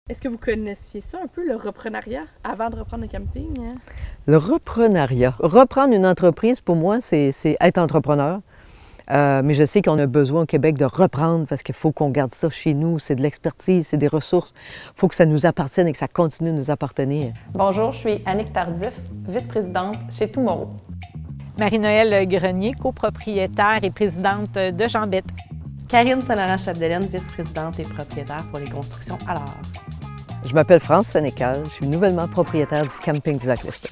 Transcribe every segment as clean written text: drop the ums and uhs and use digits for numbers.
Est-ce que vous connaissiez ça un peu, le reprenariat, avant de reprendre le camping, hein? Le reprenariat. Reprendre une entreprise, pour moi, c'est être entrepreneur. Mais je sais qu'on a besoin au Québec de reprendre parce qu'il faut qu'on garde ça chez nous. C'est de l'expertise, c'est des ressources. Il faut que ça nous appartienne et que ça continue de nous appartenir. Bonjour, je suis Annick Tardif, vice-présidente chez Tomorrow. Marie-Noëlle Grenier, copropriétaire et présidente de Jambette. Karine Saint-Laurent-Chapdelaine, vice-présidente et propriétaire pour les constructions à l'art. Je m'appelle France Sénécal, je suis nouvellement propriétaire du camping du Lac-Lestat.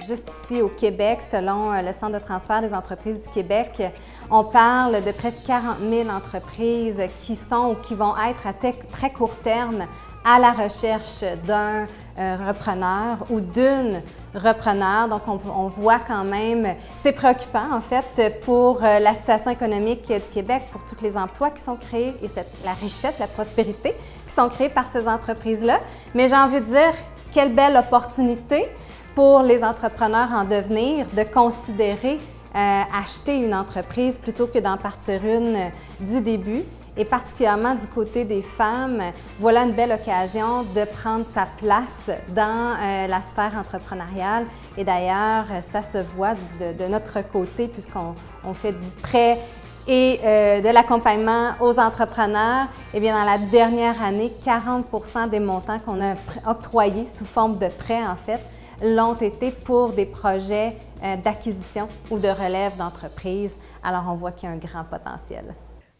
Juste ici au Québec, selon le Centre de transfert des entreprises du Québec, on parle de près de 40 000 entreprises qui sont ou qui vont être à très court terme à la recherche d'un repreneur ou d'une repreneur. Donc, on voit quand même, c'est préoccupant en fait pour la situation économique du Québec, pour tous les emplois qui sont créés et la richesse, la prospérité qui sont créés par ces entreprises-là. Mais j'ai envie de dire, quelle belle opportunité pour les entrepreneurs en devenir de considérer acheter une entreprise plutôt que d'en partir une du début. Et particulièrement du côté des femmes, voilà une belle occasion de prendre sa place dans la sphère entrepreneuriale. Et d'ailleurs, ça se voit de notre côté puisqu'on fait du prêt et de l'accompagnement aux entrepreneurs. Eh bien, dans la dernière année, 40% des montants qu'on a octroyés sous forme de prêts, en fait, l'ont été pour des projets d'acquisition ou de relève d'entreprise. Alors, on voit qu'il y a un grand potentiel.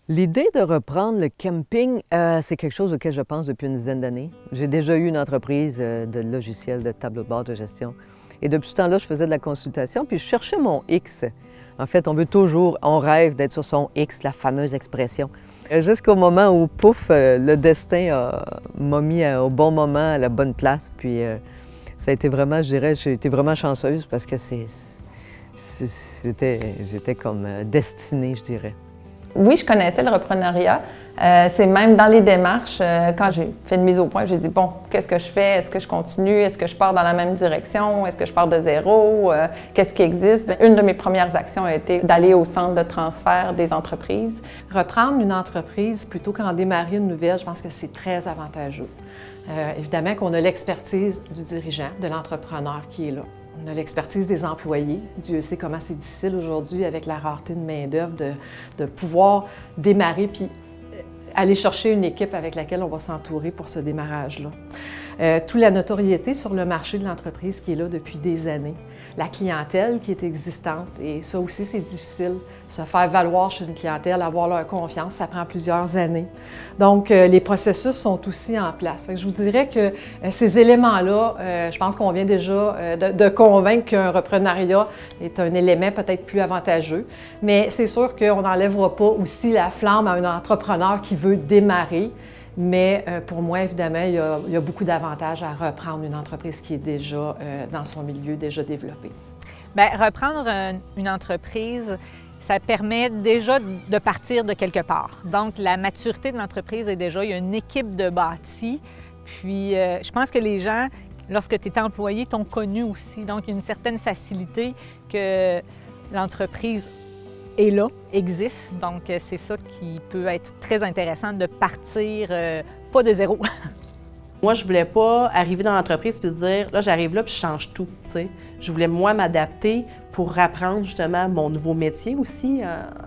L'idée de reprendre le camping, c'est quelque chose auquel je pense depuis une dizaine d'années. J'ai déjà eu une entreprise de logiciels de tableau de bord de gestion. Et depuis ce temps-là, je faisais de la consultation, puis je cherchais mon X. En fait, on rêve d'être sur son X, la fameuse expression. Jusqu'au moment où, pouf, le destin m'a mis au bon moment, à la bonne place. Puis ça a été vraiment, je dirais, j'ai été vraiment chanceuse parce que j'étais comme destinée, je dirais. Oui, je connaissais le reprenariat. C'est même dans les démarches, quand j'ai fait une mise au point, j'ai dit, bon, qu'est-ce que je fais? Est-ce que je continue? Est-ce que je pars dans la même direction? Est-ce que je pars de zéro? Qu'est-ce qui existe? Bien, une de mes premières actions a été d'aller au centre de transfert des entreprises. Reprendre une entreprise plutôt qu'en démarrer une nouvelle, je pense que c'est très avantageux. Évidemment qu'on a l'expertise du dirigeant, de l'entrepreneur qui est là. On a l'expertise des employés. Dieu sait comment c'est difficile aujourd'hui avec la rareté de main-d'œuvre de pouvoir démarrer puis aller chercher une équipe avec laquelle on va s'entourer pour ce démarrage-là. Toute la notoriété sur le marché de l'entreprise qui est là depuis des années, la clientèle qui est existante, et ça aussi c'est difficile, se faire valoir chez une clientèle, avoir leur confiance, ça prend plusieurs années. Donc les processus sont aussi en place. Fait que je vous dirais que ces éléments-là, je pense qu'on vient déjà de convaincre qu'un reprenariat est un élément peut-être plus avantageux, mais c'est sûr qu'on n'enlèvera pas aussi la flamme à un entrepreneur qui veut démarrer. Mais pour moi, évidemment, il y a beaucoup d'avantages à reprendre une entreprise qui est déjà dans son milieu, déjà développée. Bien, reprendre une entreprise, ça permet déjà de partir de quelque part. Donc, la maturité de l'entreprise est déjà, il y a une équipe de bâti. Puis, je pense que les gens, lorsque tu es employé, t'ont connu aussi. Donc, il y a une certaine facilité que l'entreprise est là, existe. Donc, c'est ça qui peut être très intéressant de partir pas de zéro. Moi, je voulais pas arriver dans l'entreprise et dire, là, j'arrive là puis je change tout, tu sais. Je voulais, moi, m'adapter pour apprendre justement mon nouveau métier aussi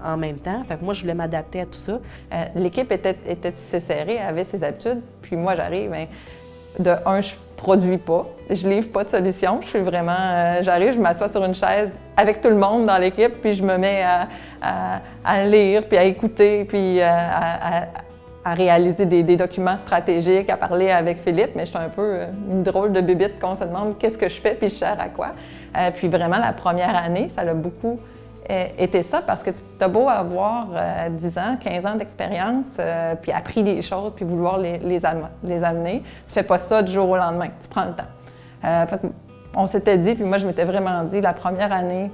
en même temps. Fait que moi, je voulais m'adapter à tout ça. L'équipe était tissée serrée, avait ses habitudes. Puis moi, j'arrive, bien, de un, je produis pas, je livre pas de solution. Je suis vraiment, j'arrive, je m'assois sur une chaise avec tout le monde dans l'équipe, puis je me mets à lire, puis à écouter, puis à réaliser des documents stratégiques, à parler avec Philippe, mais je suis un peu une drôle de bébite qu'on se demande qu'est-ce que je fais, puis je sers à quoi. Puis vraiment, la première année, ça l'a beaucoup été ça, parce que tu as beau avoir 10 ans, 15 ans d'expérience, puis appris des choses, puis vouloir les amener, tu fais pas ça du jour au lendemain, tu prends le temps. Fait on s'était dit, puis moi je m'étais vraiment dit, la première année,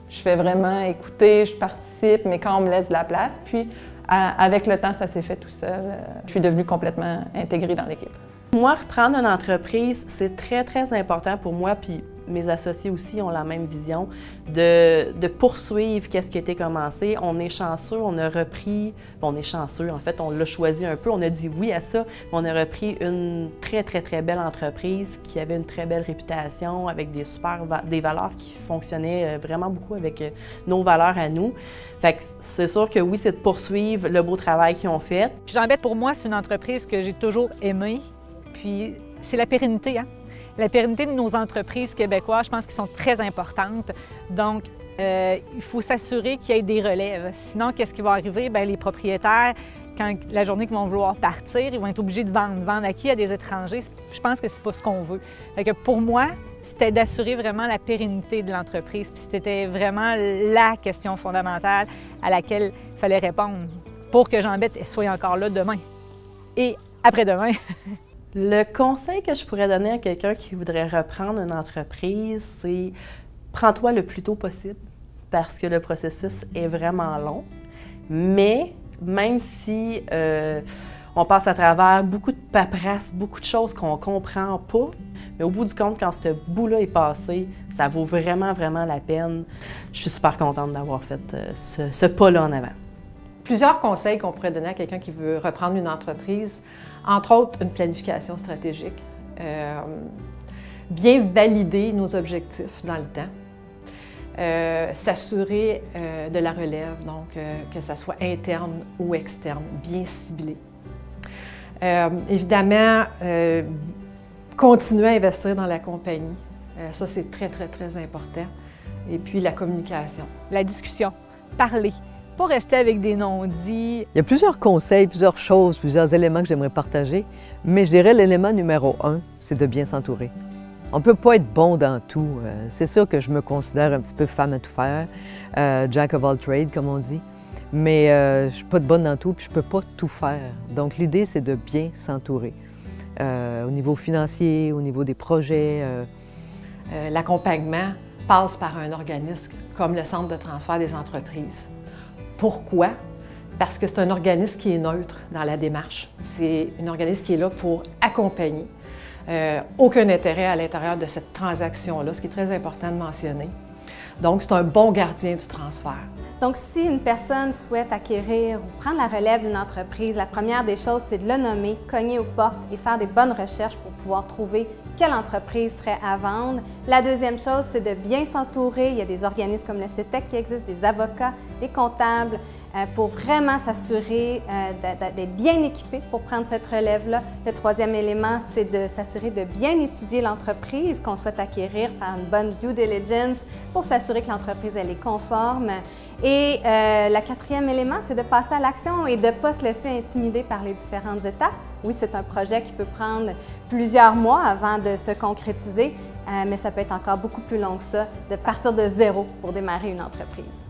je fais vraiment écouter, je participe, mais quand on me laisse de la place, puis avec le temps, ça s'est fait tout seul. Je suis devenue complètement intégrée dans l'équipe. Moi, reprendre une entreprise, c'est très, très important pour moi, puis mes associés aussi ont la même vision, de poursuivre qu'est-ce qui a été commencé. On est chanceux, on a repris, bon, on est chanceux, en fait, on l'a choisi un peu, on a dit oui à ça, mais on a repris une très, très, très belle entreprise qui avait une très belle réputation, avec des valeurs qui fonctionnaient vraiment beaucoup avec nos valeurs à nous. Fait que c'est sûr que oui, c'est de poursuivre le beau travail qu'ils ont fait. Jean-Beth, pour moi, c'est une entreprise que j'ai toujours aimée, puis c'est la pérennité, hein? La pérennité de nos entreprises québécoises, je pense qu'elles sont très importantes. Donc, il faut s'assurer qu'il y ait des relèves. Sinon, qu'est-ce qui va arriver? Bien, les propriétaires, quand la journée qu'ils vont vouloir partir, ils vont être obligés de vendre. Vendre à qui? À des étrangers. Je pense que c'est pas ce qu'on veut. Fait que pour moi, c'était d'assurer vraiment la pérennité de l'entreprise. Puis c'était vraiment la question fondamentale à laquelle il fallait répondre pour que Jean-Beth soit encore là demain et après-demain. Le conseil que je pourrais donner à quelqu'un qui voudrait reprendre une entreprise, c'est prends-toi le plus tôt possible parce que le processus est vraiment long. Mais même si on passe à travers beaucoup de paperasse, beaucoup de choses qu'on ne comprend pas, mais au bout du compte, quand ce bout-là est passé, ça vaut vraiment, vraiment la peine. Je suis super contente d'avoir fait ce pas-là en avant. Plusieurs conseils qu'on pourrait donner à quelqu'un qui veut reprendre une entreprise, entre autres une planification stratégique, bien valider nos objectifs dans le temps, s'assurer de la relève, donc que ça soit interne ou externe, bien ciblé. Évidemment, continuer à investir dans la compagnie, ça c'est très, très, très important. Et puis la communication. La discussion, parler. Pas rester avec des non-dits. Il y a plusieurs conseils, plusieurs choses, plusieurs éléments que j'aimerais partager, mais je dirais l'élément numéro 1, c'est de bien s'entourer. On ne peut pas être bon dans tout. C'est sûr que je me considère un petit peu femme à tout faire, jack of all trades, comme on dit, mais je ne suis pas de bonne dans tout, puis je ne peux pas tout faire. Donc l'idée, c'est de bien s'entourer. Au niveau financier, au niveau des projets. L'accompagnement passe par un organisme comme le Centre de transfert des entreprises. Pourquoi? Parce que c'est un organisme qui est neutre dans la démarche. C'est un organisme qui est là pour accompagner. Aucun intérêt à l'intérieur de cette transaction-là, ce qui est très important de mentionner. Donc, c'est un bon gardien du transfert. Donc, si une personne souhaite acquérir ou prendre la relève d'une entreprise, la première des choses, c'est de le nommer, cogner aux portes et faire des bonnes recherches pour pouvoir trouver quelle entreprise serait à vendre. La deuxième chose, c'est de bien s'entourer. Il y a des organismes comme le CETEC qui existent, des avocats, des comptables, pour vraiment s'assurer d'être bien équipé pour prendre cette relève-là. Le troisième élément, c'est de s'assurer de bien étudier l'entreprise qu'on souhaite acquérir, faire une bonne due diligence pour s'assurer que l'entreprise elle est conforme. Et le quatrième élément, c'est de passer à l'action et de ne pas se laisser intimider par les différentes étapes. Oui, c'est un projet qui peut prendre plusieurs mois avant de se concrétiser, mais ça peut être encore beaucoup plus long que ça, de partir de zéro pour démarrer une entreprise.